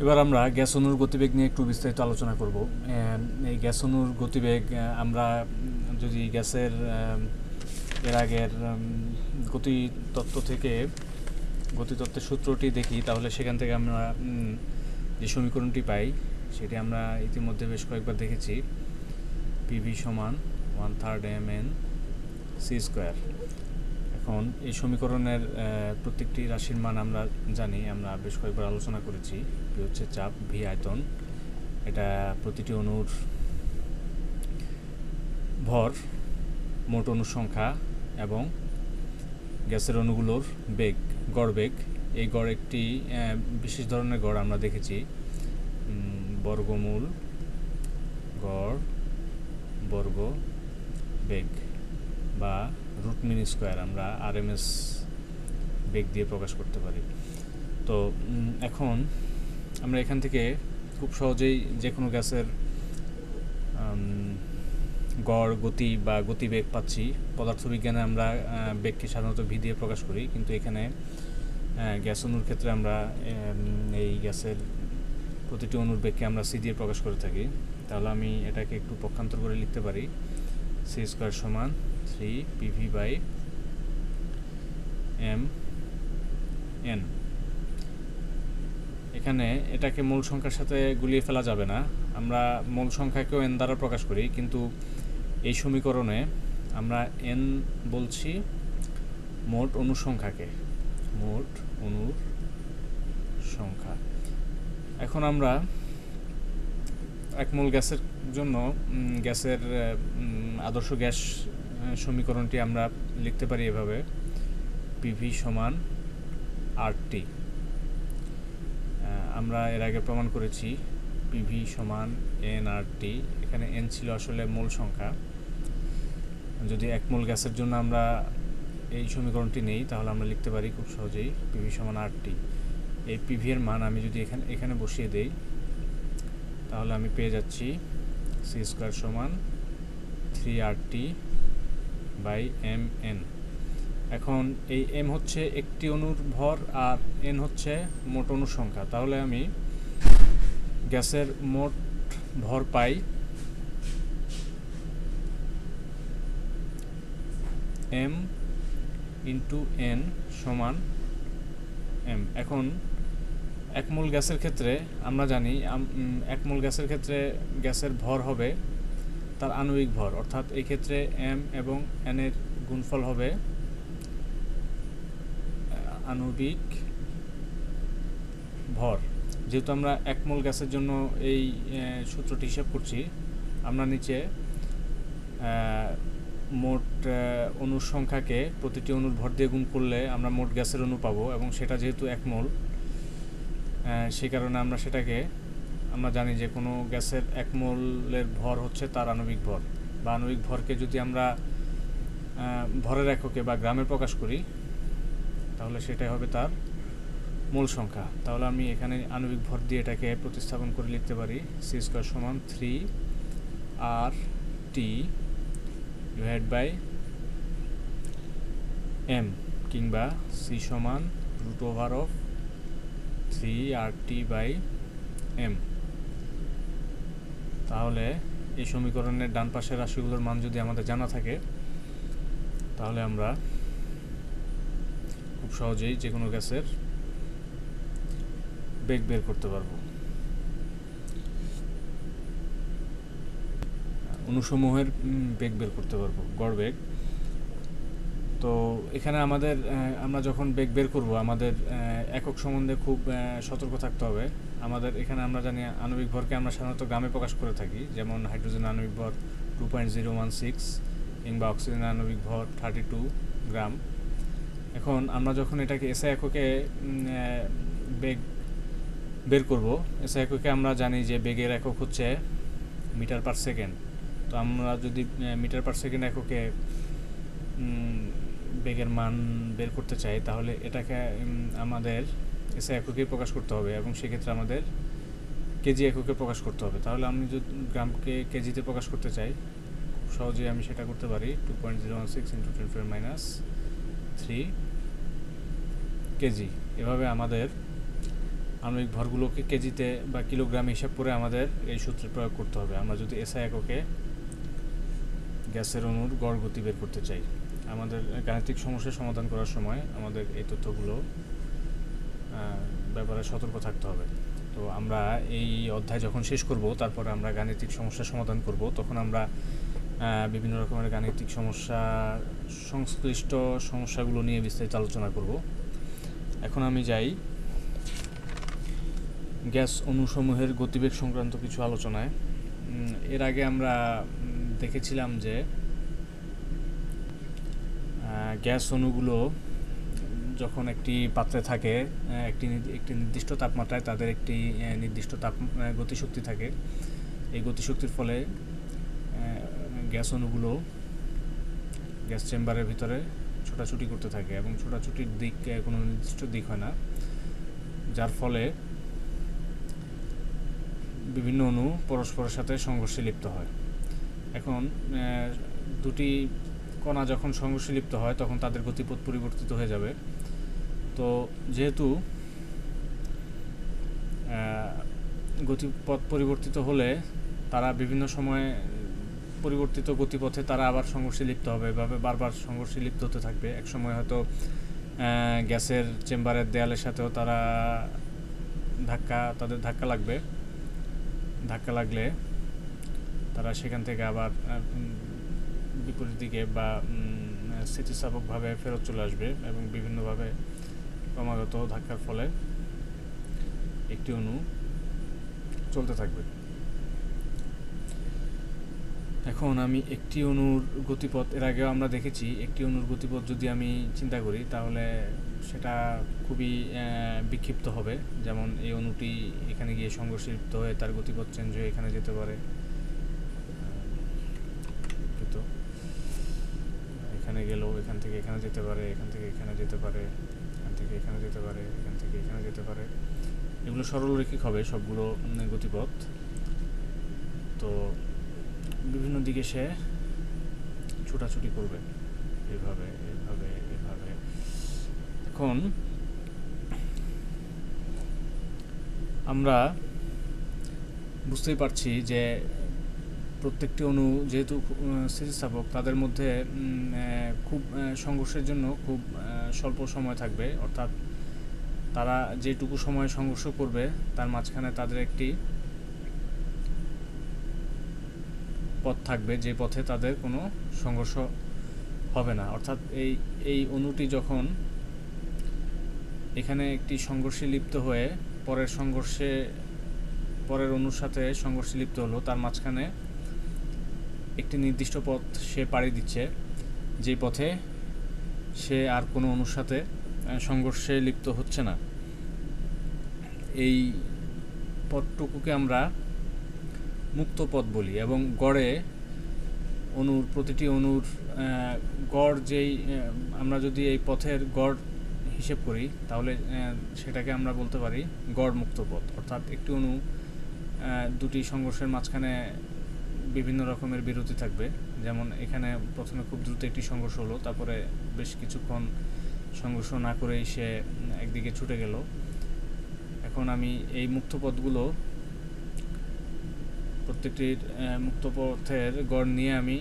এবার আমরা গ্যাস অণুর গতিবেগ নিয়ে একটু বিস্তারিত আলোচনা করব। এই গ্যাস অণুর গতিবেগ আমরা যদি গ্যাসের এর আগের গতিতত্ত্ব থেকে গতিতত্ত্বের সূত্রটি দেখি, তাহলে সেখান থেকে আমরা যে সমীকরণটি পাই সেটি আমরা ইতিমধ্যে বেশ কয়েকবার দেখেছি। পিভি সমান 1/3 mn সি স্কোয়ার। এখন এই সমীকরণের প্রত্যেকটি রাশির মান আমরা জানি, আমরা বেশ কয়েকবার আলোচনা করেছি। পি হচ্ছে চাপ, ভি আয়তন, এটা প্রতিটি অণুর ভর, মোট অণুর সংখ্যা এবং গ্যাসের অণুগুলোর বেগ, গড় বেগ। এই গড় একটি বিশেষ ধরনের গড় আমরা দেখেছি, বর্গমূল গড় বর্গ বেগ বা রুট মিন স্কোয়ার আমরা আরএমএস বেগ দিয়ে প্রকাশ করতে পারি। তো এখন আমরা এখান থেকে খুব সহজেই যে কোনো গ্যাসের গড় গতি বা গতিবেগ পাচ্ছি। পদার্থবিজ্ঞানে আমরা বেগকে সাধারণত ভি দিয়ে প্রকাশ করি, কিন্তু এখানে গ্যাস অণুর ক্ষেত্রে আমরা এই গ্যাসের প্রতিটি অণুর বেগকে আমরা সি দিয়ে প্রকাশ করে থাকি। তাহলে আমি এটাকে একটু পক্ষান্তর করে লিখতে পারি, সি স্কোয়ার সমান 3 পিভি বাই এম এন। এখানে এটাকে মূল সংখ্যার সাথে গুলিয়ে ফেলা যাবে না, আমরা মূল সংখ্যাকেও এন দ্বারা প্রকাশ করি, কিন্তু এই সমীকরণে আমরা এন বলছি মোট অণুর সংখ্যাকে, মোট অণুর সংখ্যা। এখন আমরা এক মোল গ্যাসের জন্য গ্যাসের আদর্শ গ্যাস সমীকরণটি আমরা লিখতে পারি এভাবে, পিভি সমান আরটি। আমরা এর আগে প্রমাণ করেছি পিভি সমান এন আর টি। এখানে এন ছিল আসলে মোল সংখ্যা। যদি এক মোল গ্যাসের জন্য আমরা এই সমীকরণটি নেই, তাহলে আমরা লিখতে পারি খুব সহজেই পিভি সমান আরটি। এই পিভি এর মান আমি যদি এখানে বসিয়ে দেই, তাহলে আমি পেয়ে যাচ্ছি সি স্কোয়ার সমান 3RT বাই এম এন। এখন এই এম হচ্ছে একটি অণুর ভর আর এন হচ্ছে মোট অণুর সংখ্যা। তাহলে আমি গ্যাসের মোট ভর পাই এম ইন্টু এন সমান এম। এখন এক মোল গ্যাসের ক্ষেত্রে আমরা জানি এক মোল গ্যাসের ক্ষেত্রে গ্যাসের ভর হবে তার আণবিক ভর, অর্থাৎ এই ক্ষেত্রে এম এবং এন এর গুণফল হবে আণবিক ভর। যেহেতু আমরা এক মোল গ্যাসের জন্য এই সূত্রটি হিসাব করছি, আমরা নিচে মোট অণুর সংখ্যাকে প্রতিটি অণুর ভর দিয়ে গুণ করলে আমরা মোট গ্যাসের অণু পাবো, এবং সেটা যেহেতু এক মোল, সেই কারণে আমরা সেটাকে আমরা জানি যে কোনো গ্যাসের এক মোলের ভর হচ্ছে তার আণবিক ভর, বা আণবিক ভরকে যদি আমরা ভরের এককে বা গ্রামে প্রকাশ করি, তাহলে সেটাই হবে তার মূল সংখ্যা। তাহলে আমি এখানে আণবিক ভর দিয়ে এটাকে প্রতিস্থাপন করে লিখতে পারি সি স্কোয়ার সমান 3RT ডিভাইড বাই এম, কিংবা সি সমান root over of 3RT by M. তাহলে এই সমীকরণের ডান পাশের রাশিগুলোর মান যদি আমাদের জানা থাকে, তাহলে আমরা খুব সহজেই যে কোনো গ্যাসের বেগ বের করতে পারবো। অণুসমূহের বেগ বের করতে পারবো, গড় বেগ। তো এখানে আমাদের আমরা যখন বেগ বের করব, আমাদের একক সম্বন্ধে খুব সতর্ক থাকতে হবে। আমাদের এখানে আমরা জানি আণবিক ভরকে আমরা সাধারণত গ্রামে প্রকাশ করে থাকি, যেমন হাইড্রোজেন আণবিক ভর 2.016 কিংবা অক্সিজেন আণবিক ভর 32 গ্রাম। এখন আমরা যখন এটাকে এসআই এককে বেগ বের করব, এসআই এককে আমরা জানি যে বেগের একক হচ্ছে মিটার পার সেকেন্ড। তো আমরা যদি মিটার পার সেকেন্ড এককে বেগের মান বের করতে চাই, তাহলে এটাকে আমাদের এসআই এককেই প্রকাশ করতে হবে, এবং সেক্ষেত্রে আমাদের কেজি এককে প্রকাশ করতে হবে। তাহলে আমি যদি গ্রামকে কেজিতে প্রকাশ করতে চাই, খুব সহজেই আমি সেটা করতে পারি 2.016 ইন্টু 10⁻³ কেজি। এভাবে আমাদের আণবিক ভরগুলোকে কেজিতে বা কিলোগ্রামে হিসাব করে আমাদের এই সূত্রে প্রয়োগ করতে হবে আমরা যদি এসআই এককে গ্যাসের অণুর গড় গতি বের করতে চাই। আমাদের গাণিতিক সমস্যার সমাধান করার সময় আমাদের এই তথ্যগুলো ব্যাপারে সতর্ক থাকতে হবে। তো আমরা এই অধ্যায় যখন শেষ করব তারপরে আমরা গাণিতিক সমস্যার সমাধান করব, তখন আমরা বিভিন্ন রকমের গাণিতিক সমস্যা সংশ্লিষ্ট সমস্যাগুলো নিয়ে বিস্তারিত আলোচনা করব। এখন আমি যাই গ্যাস অণুসমূহের গতিবেগ সংক্রান্ত কিছু আলোচনায়। এর আগে আমরা দেখেছিলাম যে গ্যাস অণুগুলো যখন একটি পাত্রে থাকে একটি নির্দিষ্ট তাপমাত্রায় তাদের একটি নির্দিষ্ট গতিশক্তি থাকে। এই গতিশক্তির ফলে গ্যাস অণুগুলো গ্যাস চেম্বারের ভিতরে ছোটাছুটি করতে থাকে এবং ছোটাছুটির দিক কোনো নির্দিষ্ট দিক হয় না, যার ফলে বিভিন্ন অণু পরস্পরের সাথে সংঘর্ষে লিপ্ত হয়। এখন দুটি কণা যখন সংঘর্ষে লিপ্ত হয় তখন তাদের গতিপথ পরিবর্তিত হয়ে যাবে। তো যেহেতু গতিপথ পরিবর্তিত হলে তারা বিভিন্ন সময়ে পরিবর্তিত গতিপথে তারা আবার সংঘর্ষে লিপ্ত হবে, এভাবে বারবার সংঘর্ষে লিপ্ত হতে থাকবে। এক সময় হয়তো গ্যাসের চেম্বারের দেয়ালের সাথেও তাদের ধাক্কা লাগবে। ধাক্কা লাগলে তারা সেখান থেকে আবার বিপরীত দিকে বা স্থিতিস্থাপকভাবে ফেরত চলে আসবে এবং বিভিন্নভাবে ক্রমাগত ধাক্কার ফলে একটি অণু চলতে থাকবে। এখন আমি একটি অণুর গতিপথ, এর আগেও আমরা দেখেছি, একটি অণুর গতিপথ যদি আমি চিন্তা করি তাহলে সেটা খুবই বিক্ষিপ্ত হবে। যেমন এই অণুটি এখানে গিয়ে সংঘর্ষে লিপ্ত হয়ে তার গতিপথ চেঞ্জ হয়ে এখানে যেতে পারে, এখানে গেল, এখান থেকে এখানে যেতে পারে, এখান থেকে এখানে যেতে পারে, এখান থেকে এখানে যেতে পারে, এখান থেকে এখানে যেতে পারে। এগুলো সরলরৈখিক হবে সবগুলো গতিপথ। তো বিভিন্ন দিকে সে ছোটাছুটি করবে, এভাবে এভাবে এভাবে। এখন আমরা বুঝতেই পারছি যে প্রত্যেকটি অণু যেহেতু স্থিতিস্থাপক, তাদের মধ্যে খুব সংঘর্ষের জন্য খুব স্বল্প সময় থাকবে, অর্থাৎ তারা যেটুকু সময় সংঘর্ষ করবে তার মাঝখানে তাদের একটি পথ থাকবে যে পথে তাদের কোনো সংঘর্ষ হবে না। অর্থাৎ এই অণুটি যখন এখানে একটি সংঘর্ষে লিপ্ত হয়ে পরের অণুর সাথে সংঘর্ষে লিপ্ত হলো, তার মাঝখানে একটি নির্দিষ্ট পথ সে পাড়ি দিচ্ছে, যেই পথে সে আর কোনো অণুর সাথে সংঘর্ষে লিপ্ত হচ্ছে না। এই পথটুকুকে আমরা মুক্ত পথ বলি এবং গড়ে প্রতিটি অণুর গড় আমরা যদি এই পথের গড় হিসেব করি তাহলে সেটাকে আমরা বলতে পারি গড় মুক্ত পথ। অর্থাৎ একটি অণু দুটি সংঘর্ষের মাঝখানে বিভিন্ন রকমের বিরতি থাকবে। যেমন এখানে প্রথমে খুব দ্রুত একটি সংঘর্ষ হলো, তারপরে বেশ কিছুক্ষণ সংঘর্ষ না করেই সে একদিকে ছুটে গেল। এখন আমি এই মুক্ত পথগুলো, প্রত্যেকটির মুক্ত পথের গড় নিয়ে আমি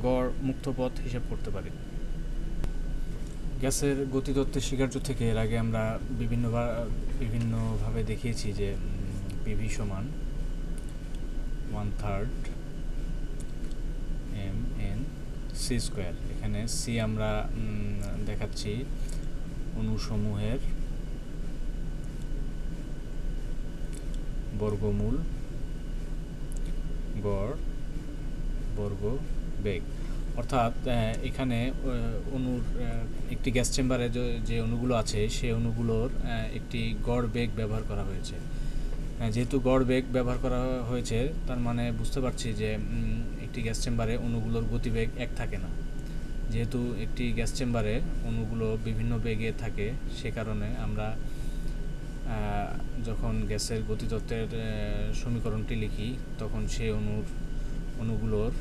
গড় মুক্ত পথ হিসাব করতে পারি। গ্যাসের গতিতত্ত্বের স্বীকার্য থেকে এর আগে আমরা বিভিন্নভাবে দেখিয়েছি যে পিভি সমান 1/3 mc²। এখানে সি আমরা দেখাচ্ছি অণুসমূহের বর্গমূল গড় বর্গ বেগ। অর্থাৎ এখানে অণুর একটি গ্যাস চেম্বারে যে অণুগুলো আছে সেই অণুগুলোর একটি গড় বেগ ব্যবহার করা হয়েছে। যেহেতু গড় বেগ ব্যবহার করা হয়েছে তার মানে বুঝতে পারছি যে একটি গ্যাস চেম্বারে অণুগুলোর গতিবেগ এক থাকে না। যেহেতু একটি গ্যাস চেম্বারে অণুগুলো বিভিন্ন বেগে থাকে, সে কারণে আমরা যখন গ্যাসের গতিতত্ত্বের সমীকরণটি লিখি তখন সেই অণুগুলোর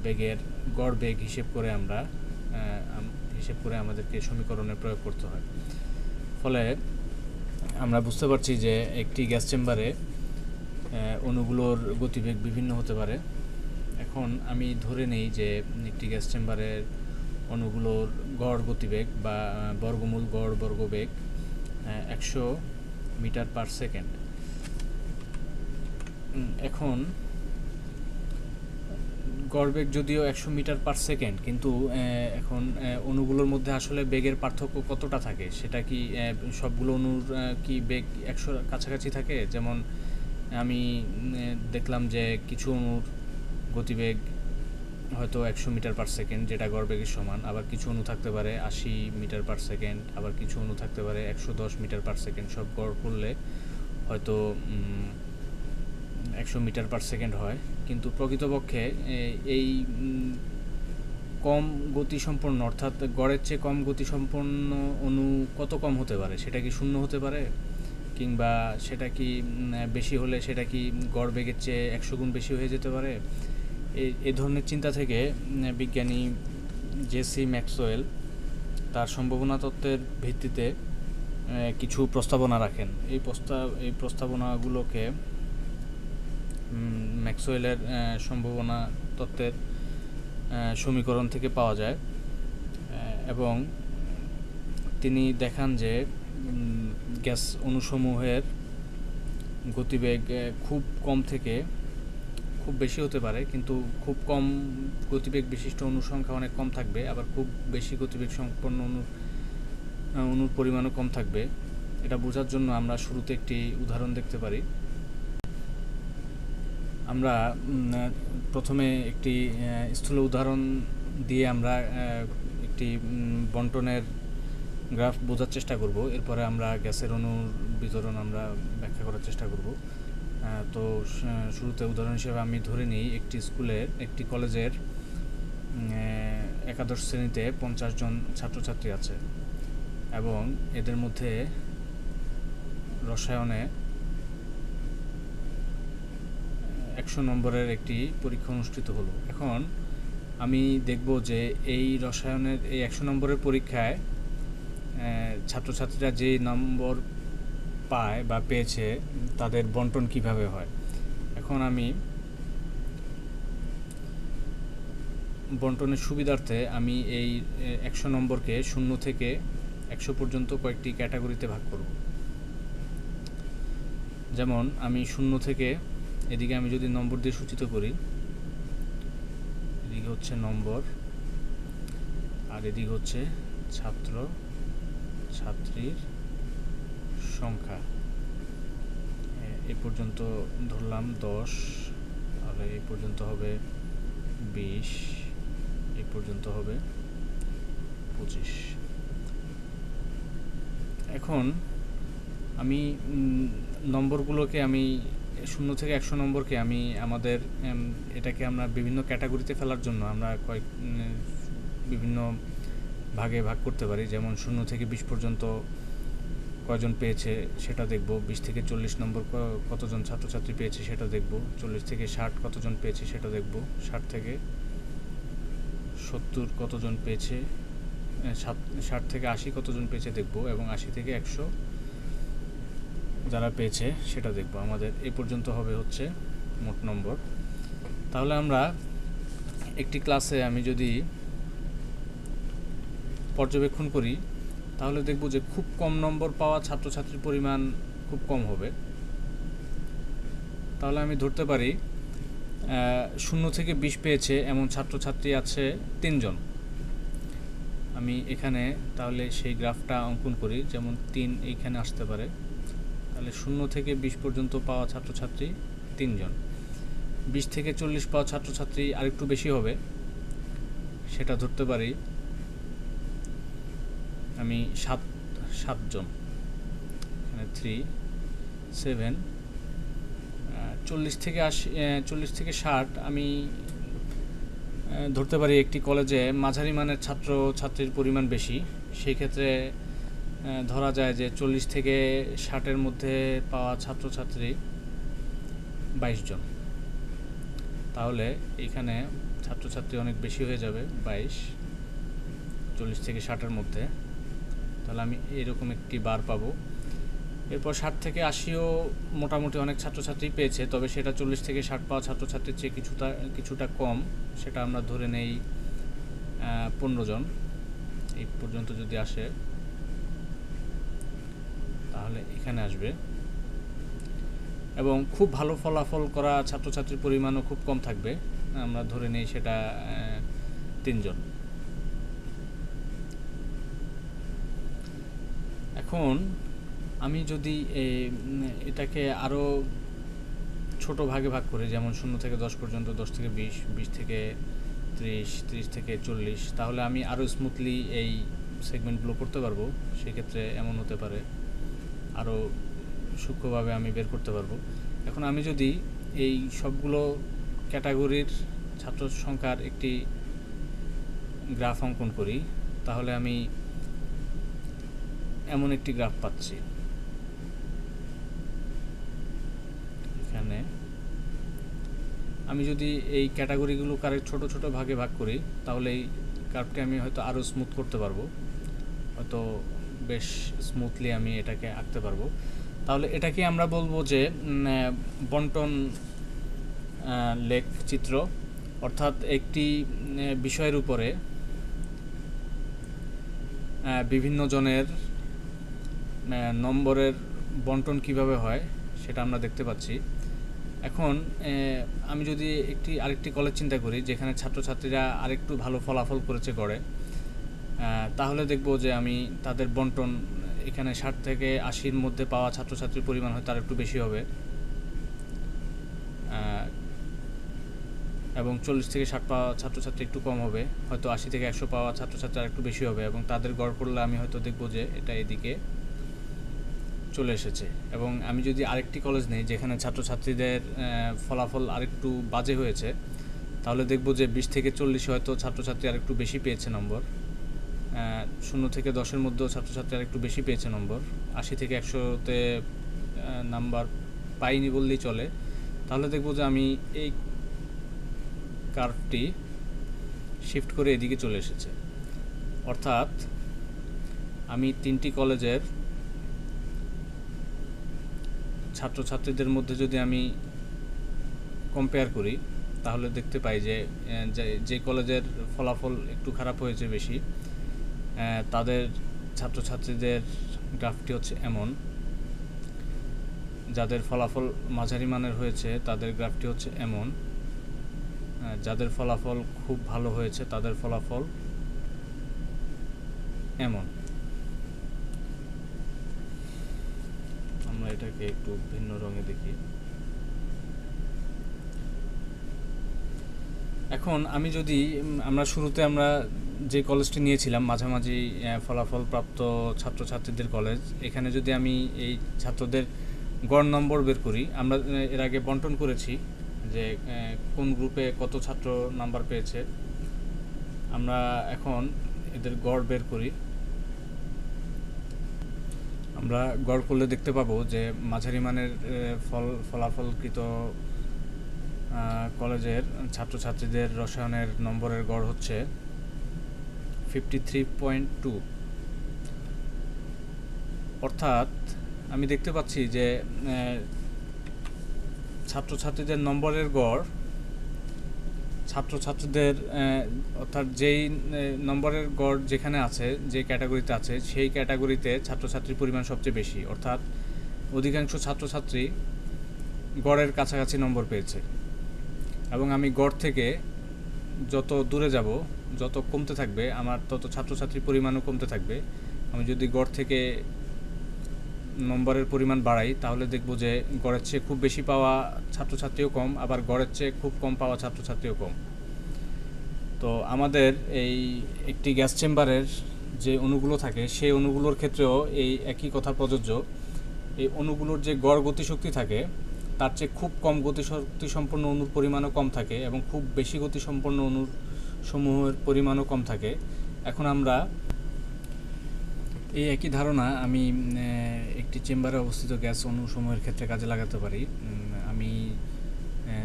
বেগের গড় বেগ হিসেব করে আমাদেরকে সমীকরণে প্রয়োগ করতে হয়। ফলে আমরা বুঝতে পারছি যে একটি গ্যাস চেম্বারে অণুগুলোর গতিবেগ বিভিন্ন হতে পারে। এখন আমি ধরে নেই যে একটি গ্যাস চেম্বারের অণুগুলোর গড় গতিবেগ বা বর্গমূল গড় বর্গবেগ 100 মিটার পার সেকেন্ড। এখন গড়বেগ যদিও 100 মিটার পার সেকেন্ড, কিন্তু এখন অণুগুলোর মধ্যে আসলে বেগের পার্থক্য কতটা থাকে, সেটা কি সবগুলো অণুর কি বেগ 100 কাছাকাছি থাকে? যেমন আমি দেখলাম যে কিছু অণুর গতিবেগ হয়তো 100 মিটার পার সেকেন্ড, যেটা গড়বেগের সমান। আবার কিছু অণু থাকতে পারে 80 মিটার পার সেকেন্ড, আবার কিছু অণু থাকতে পারে 110 মিটার পার সেকেন্ড। সব গড় করলে হয়তো 100 মিটার পার সেকেন্ড হয়। কিন্তু প্রকৃতপক্ষে এই কম গতিসম্পন্ন, অর্থাৎ গড়ের চেয়ে কম গতিসম্পন্ন অণু কত কম হতে পারে? সেটা কি 0 হতে পারে? কিংবা সেটা কি বেশি হলে সেটা কি গড় বেগের চেয়ে 100 গুণ বেশি হয়ে যেতে পারে? এই ধরনের চিন্তা থেকে বিজ্ঞানী জেসি ম্যাক্সওয়েল তার সম্ভাবনা তত্ত্বের ভিত্তিতে কিছু প্রস্তাবনা রাখেন। এই প্রস্তাবনাগুলোকে ম্যাক্সওয়েলের সম্ভাবনা তত্ত্বের সমীকরণ থেকে পাওয়া যায়, এবং তিনি দেখান যে গ্যাস অণুসমূহের গতিবেগ খুব কম থেকে খুব বেশি হতে পারে, কিন্তু খুব কম গতিবেগ বিশিষ্ট অণুর সংখ্যা অনেক কম থাকবে, আবার খুব বেশি গতিবেগ সম্পন্ন অণুর পরিমাণও কম থাকবে। এটা বোঝার জন্য আমরা শুরুতে একটি উদাহরণ দেখতে পারি। আমরা প্রথমে একটি স্থূল উদাহরণ দিয়ে আমরা একটি বন্টনের গ্রাফ বোঝার চেষ্টা করব। এরপরে আমরা গ্যাসের অণুর বিতরণ আমরা ব্যাখ্যা করার চেষ্টা করব। তো শুরুতে উদাহরণ হিসেবে আমি ধরে নিই একটি কলেজের একাদশ শ্রেণীতে 50 জন ছাত্রছাত্রী আছে, এবং এদের মধ্যে রসায়নে 100 নম্বরের একটি পরীক্ষা অনুষ্ঠিত হলো। এখন আমি দেখব যে এই রসায়নের এই 100 নম্বরের পরীক্ষায় ছাত্রছাত্রীরা যে নম্বর পায় বা পেয়েছে তাদের বন্টন কিভাবে হয়। এখন আমি বন্টনের সুবিধার্থে আমি এই 100 নম্বরকে 0 থেকে 100 পর্যন্ত কয়েকটি ক্যাটাগরিতে ভাগ করব। যেমন আমি 0 থেকে, এদিকে আমি যদি নম্বর দিয়ে সূচিত করি, এদিকে হচ্ছে নম্বর আর এদিকে হচ্ছে ছাত্র ছাত্রীর সংখ্যা। এই পর্যন্ত ধরলাম 10, তাহলে এই পর্যন্ত হবে 20, এই পর্যন্ত হবে 25। এখন আমি নম্বরগুলোকে আমি 0 থেকে 100 নম্বরকে আমি এটাকে আমরা বিভিন্ন ক্যাটাগরিতে ফেলার জন্য আমরা বিভিন্ন ভাগে ভাগ করতে পারি। যেমন 0 থেকে 20 পর্যন্ত কয়জন পেয়েছে সেটা দেখব, 20 থেকে 40 নম্বর কতজন ছাত্রছাত্রী পেয়েছে সেটা দেখব, 40 থেকে 60 কতজন পেয়েছে সেটা দেখব, 60 থেকে 70 কতজন পেয়েছে, 60 থেকে 80 কতজন পেয়েছে দেখব, এবং 80 থেকে 100 যারা পেয়েছে সেটা দেখব। আমাদের এই পর্যন্ত হবে হচ্ছে মোট নম্বর। তাহলে আমরা একটি ক্লাসে আমি যদি পর্যবেক্ষণ করি তাহলে দেখব যে খুব কম নম্বর পাওয়া ছাত্রছাত্রীর পরিমাণ খুব কম হবে। তাহলে আমি ধরতে পারি 0 থেকে 20 পেয়েছে এমন ছাত্রছাত্রী আছে 3 জন। আমি এখানে তাহলে সেই গ্রাফটা অঙ্কন করি, যেমন 3 এইখানে আসতে পারে। তাহলে 0 থেকে 20 পর্যন্ত পাওয়া ছাত্রছাত্রী 3 জন। 20 থেকে 40 পাওয়া ছাত্রছাত্রী আরেকটু বেশি হবে, সেটা ধরতে পারি আমি 7 জন। এখানে 3, 7, 40 থেকে 60 আমি ধরতে পারি একটি কলেজে মাঝারি মানের ছাত্র ছাত্রীর পরিমাণ বেশি। সেই ক্ষেত্রে ধরা যায় যে 40 থেকে 60-এর মধ্যে পাওয়া ছাত্রছাত্রী 22 জন। তাহলে এইখানে ছাত্রছাত্রী অনেক বেশি হয়ে যাবে, 22 40 থেকে 60-এর মধ্যে। তাহলে আমি এরকম একটি বার পাবো। এরপর 60 থেকে 80ও মোটামুটি অনেক ছাত্রছাত্রী পেয়েছে, তবে সেটা 40 থেকে 60 পাওয়া ছাত্রছাত্রীর চেয়ে কিছুটা কম। সেটা আমরা ধরে নেই 15 জন এই পর্যন্ত যদি আসে তাহলে এখানে আসবে। এবং খুব ভালো ফলাফল করা ছাত্রছাত্রীর পরিমাণও খুব কম থাকবে, আমরা ধরে নেই সেটা 3 জন। এখন আমি যদি এটাকে আরও ছোট ভাগে ভাগ করি, যেমন 0 থেকে 10 পর্যন্ত, 10 থেকে 20, 20 থেকে 30, 30 থেকে 40, তাহলে আমি আরও স্মুথলি এই সেগমেন্টগুলো করতে পারবো। সেক্ষেত্রে এমন হতে পারে আরও সূক্ষ্মভাবে আমি বের করতে পারবো। এখন আমি যদি এই সবগুলো ক্যাটাগরির ছাত্র সংখ্যার একটি গ্রাফ অঙ্কন করি, তাহলে আমি এমন একটি গ্রাফ পাচ্ছি। এখানে আমি যদি এই ক্যাটাগরিগুলোকে ছোট ছোট ভাগে ভাগ করি, তাহলে এই গ্রাফটি আমি হয়তো আরও স্মুথ করতে পারবো, হয়তো বেশ স্মুথলি আমি এটাকে আঁকতে পারবো। তাহলে এটাকে আমরা বলবো যে বন্টন লেখ চিত্র, অর্থাৎ একটি বিষয়ের উপরে বিভিন্ন জনের নম্বরের বন্টন কিভাবে হয় সেটা আমরা দেখতে পাচ্ছি। এখন আমি যদি আরেকটি কলেজ চিন্তা করি, যেখানে ছাত্রছাত্রীরা আরেকটু ভালো ফলাফল করেছে গড়ে, তাহলে দেখব যে আমি তাদের বন্টন এখানে 60 থেকে 80-র মধ্যে পাওয়া ছাত্রছাত্রীর পরিমাণ হয়তো আর একটু বেশি হবে, এবং 40 থেকে 60 পাওয়া ছাত্রছাত্রী একটু কম হবে, হয়তো 80 থেকে 100 পাওয়া ছাত্রছাত্রী আর একটু বেশি হবে, এবং তাদের গড় করলে আমি হয়তো দেখব যে এটা এদিকে চলে এসেছে। এবং আমি যদি আরেকটি কলেজ নেই যেখানে ছাত্রছাত্রীদের ফলাফল আরেকটু বাজে হয়েছে, তাহলে দেখব যে 20 থেকে 40 হয়তো ছাত্রছাত্রী আরেকটু বেশি পেয়েছে নম্বর, 0 থেকে 10-এর মধ্যেও ছাত্রছাত্রী আরেকটু বেশি পেয়েছে নম্বর, 80 থেকে 100-তে নাম্বার পাইনি বললেই চলে। তাহলে দেখব যে আমি এই কার্ভটি শিফট করে এদিকে চলে এসেছে। অর্থাৎ আমি 3টি কলেজের ছাত্রছাত্রীদের মধ্যে যদি আমি কম্পেয়ার করি, তাহলে দেখতে পাই যে কলেজের ফলাফল একটু খারাপ হয়েছে বেশি, তাদের ছাত্রছাত্রীদের গ্রাফটি হচ্ছে এমন, যাদের ফলাফল মাঝারি মানের হয়েছে তাদের গ্রাফটি হচ্ছে এমন, যাদের ফলাফল খুব ভালো হয়েছে তাদের ফলাফল এমন। আমরা এটাকে একটু ভিন্ন রঙে দেখি। এখন আমি যদি আমরা শুরুতে যে কলেজটি নিয়েছিলাম মাঝামাঝি ফলাফল প্রাপ্ত ছাত্রছাত্রীদের কলেজ, এখানে যদি আমি এই ছাত্রদের গড় নম্বর বের করি, আমরা এর আগে বন্টন করেছি যে কোন গ্রুপে কত ছাত্র নাম্বার পেয়েছে। আমরা এখন এদের গড় বের করি। আমরা গড় করলে দেখতে পাবো যে মাঝারি মানের ফলাফলকৃত কলেজের ছাত্রছাত্রীদের রসায়নের নম্বরের গড় হচ্ছে 53.2। অর্থাৎ আমি দেখতে পাচ্ছি যে ছাত্রছাত্রীদের নম্বরের গড় ছাত্রছাত্রীদের অর্থাৎ যেই নম্বরের গড় যেখানে আছে, যে ক্যাটাগরিতে আছে, সেই ক্যাটাগরিতে ছাত্রছাত্রীর পরিমাণ সবচেয়ে বেশি। অর্থাৎ অধিকাংশ ছাত্রছাত্রী গড়ের কাছাকাছি নম্বর পেয়েছে। এবং আমি গড় থেকে যত দূরে যাব, যত কমতে থাকবে আমার, তত ছাত্রছাত্রীর পরিমাণও কমতে থাকবে। আমি যদি গড় থেকে নম্বরের পরিমাণ বাড়াই, তাহলে দেখব যে গড়ের চেয়ে খুব বেশি পাওয়া ছাত্রছাত্রীও কম, আবার গড়ের চেয়ে খুব কম পাওয়া ছাত্রছাত্রীও কম। তো আমাদের এই একটি গ্যাস চেম্বারের যে অণুগুলো থাকে, সেই অণুগুলোর ক্ষেত্রেও এই একই কথা প্রযোজ্য। এই অণুগুলোর যে গড় গতিশক্তি থাকে, তার চেয়ে খুব কম গতিশক্তি সম্পন্ন অণুর পরিমাণও কম থাকে, এবং খুব বেশি গতিসম্পন্ন অণুর সমূহের পরিমাণও কম থাকে। এখন আমরা এই একই ধারণা আমি একটি চেম্বারে অবস্থিত গ্যাস অণুসমূহের ক্ষেত্রে কাজে লাগাতে পারি। আমি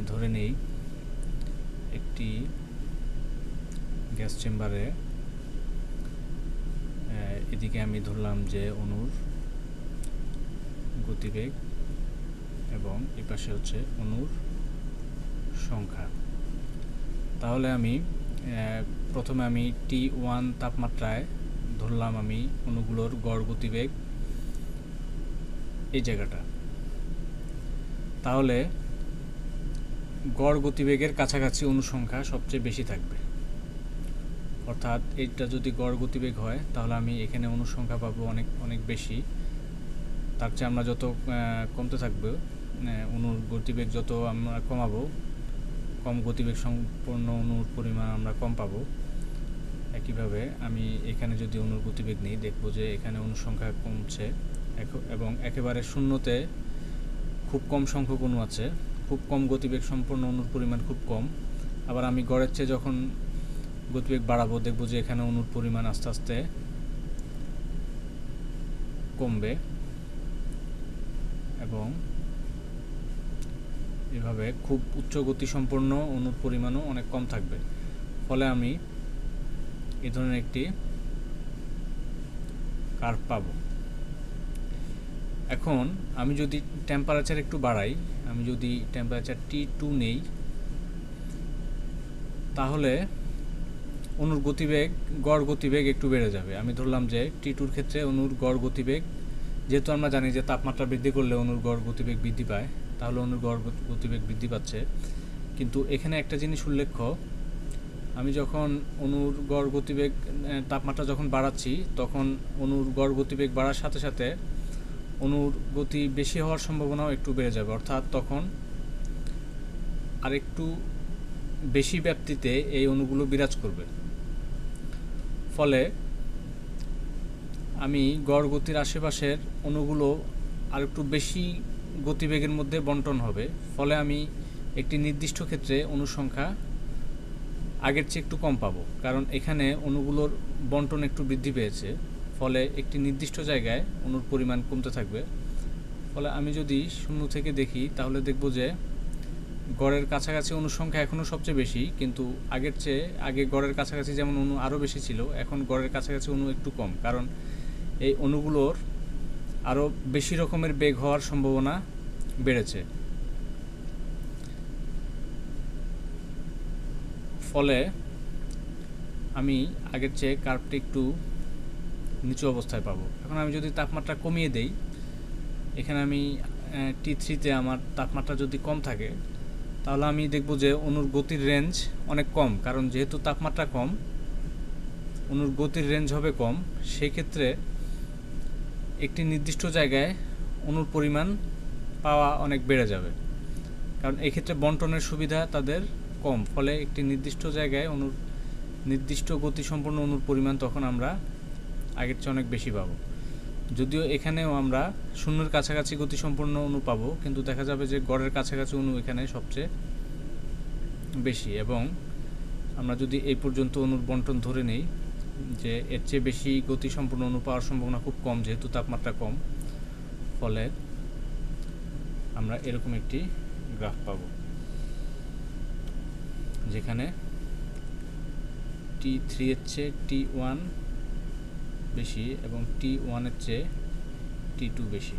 ধরে নেই একটি গ্যাস চেম্বারে এদিকে আমি ধরলাম যে অণুর গতিবেগ এবং এই পাশে হচ্ছে অণুর সংখ্যা। তাহলে আমি প্রথমে আমি T1 তাপমাত্রায় ধরলাম আমি অণুগুলোর গড় গতিবেগ এই জায়গাটা। তাহলে গড় গতিবেগের কাছাকাছি অণু সংখ্যা সবচেয়ে বেশি থাকবে, অর্থাৎ এটা যদি গড় গতিবেগ হয় তাহলে আমি এখানে অণু সংখ্যা পাবো অনেক অনেক বেশি। তার চেয়ে আমরা যত কমতে থাকবে অণুর গতিবেগ যত আমরা কমাবো, কম গতিবেগ সম্পন্ন অণুর পরিমাণ আমরা কম পাবো। একইভাবে আমি এখানে যদি অণুর গতিবেগ নিই, দেখব যে এখানে অণু সংখ্যা কমছে এবং একেবারে শূন্যতে খুব কম সংখ্যক অণু আছে, খুব কম গতিবেগ সম্পন্ন অণুর পরিমাণ খুব কম। আবার আমি গড়ের চেয়ে যখন গতিবেগ বাড়াবো, দেখব যে এখানে অণুর পরিমাণ আস্তে আস্তে কমবে এবং এভাবে খুব উচ্চ গতি সম্পন্ন অণুর পরিমাণও অনেক কম থাকবে। ফলে আমি এই ধরনের একটি কার্ভ পাবো। এখন আমি যদি টেম্পারেচার একটু বাড়াই, আমি যদি টেম্পারেচার T2 নেই, তাহলে অণুর গতিবেগ গড় গতিবেগ একটু বেড়ে যাবে। আমি ধরলাম যে T2-র ক্ষেত্রে অণুর গড় গতিবেগ, যেহেতু আমরা জানি যে তাপমাত্রা বৃদ্ধি করলে অণুর গড় গতিবেগ বৃদ্ধি পায়, তাহলে অণুর গড় গতিবেগ বৃদ্ধি পাচ্ছে। কিন্তু এখানে একটা জিনিস উল্লেখ্য, আমি যখন অণুর গড় গতিবেগ তাপমাত্রা যখন বাড়াচ্ছি, তখন অণুর গড় গতিবেগ বাড়ার সাথে সাথে অণুর গতি বেশি হওয়ার সম্ভাবনাও একটু বেড়ে যাবে, অর্থাৎ তখন আরেকটু বেশি ব্যাপ্তিতে এই অণুগুলো বিরাজ করবে। ফলে আমি গড় গতির আশেপাশের অণুগুলো আরেকটু বেশি গতিবেগের মধ্যে বণ্টন হবে। ফলে আমি একটি নির্দিষ্ট ক্ষেত্রে অণু সংখ্যা আগের চেয়ে একটু কম পাবো, কারণ এখানে অণুগুলোর বণ্টন একটু বৃদ্ধি পেয়েছে। ফলে একটি নির্দিষ্ট জায়গায় অণুর পরিমাণ কমতে থাকবে। ফলে আমি যদি শূন্য থেকে দেখি, তাহলে দেখব যে গড়ের কাছাকাছি অণু সংখ্যা এখনও সবচেয়ে বেশি, কিন্তু আগের চেয়ে আগে গড়ের কাছাকাছি যেমন অণু আরও বেশি ছিল, এখন গড়ের কাছাকাছি অণু একটু কম, কারণ এই অণুগুলোর আরও বেশি রকমের বেগ হওয়ার সম্ভাবনা বেড়েছে। ফলে আমি আগের চেয়ে কার্ভটি একটু নিচু অবস্থায় পাবো। এখন আমি যদি তাপমাত্রা কমিয়ে দেই, এখানে আমি T3-তে আমার তাপমাত্রা যদি কম থাকে, তাহলে আমি দেখব যে অণুর গতির রেঞ্জ অনেক কম, কারণ যেহেতু তাপমাত্রা কম, অণুর গতির রেঞ্জ হবে কম। সেই ক্ষেত্রে একটি নির্দিষ্ট জায়গায় অণুর পরিমাণ পাওয়া অনেক বেড়ে যাবে, কারণ এই ক্ষেত্রে বণ্টনের সুবিধা তাদের কম। ফলে একটি নির্দিষ্ট জায়গায় অণুর নির্দিষ্ট গতিসম্পন্ন অণুর পরিমাণ তখন আমরা আগের চেয়ে অনেক বেশি পাবো। যদিও এখানেও আমরা শূন্যের কাছাকাছি গতিসম্পন্ন অণু পাবো, কিন্তু দেখা যাবে যে গড়ের কাছাকাছি অণু এখানে সবচেয়ে বেশি। এবং আমরা যদি এই পর্যন্ত অণুর বণ্টন ধরে নেই, যে এর চেয়ে বেশি গতিসম্পন্ন অণু পাওয়ার সম্ভাবনা খুব কম, যেহেতু তাপমাত্রা কম। ফলে আমরা এরকম একটি গ্রাফ পাবো, যেখানে T3-এর চেয়ে T1 বেশি এবং T1-এর চেয়ে T2 বেশি।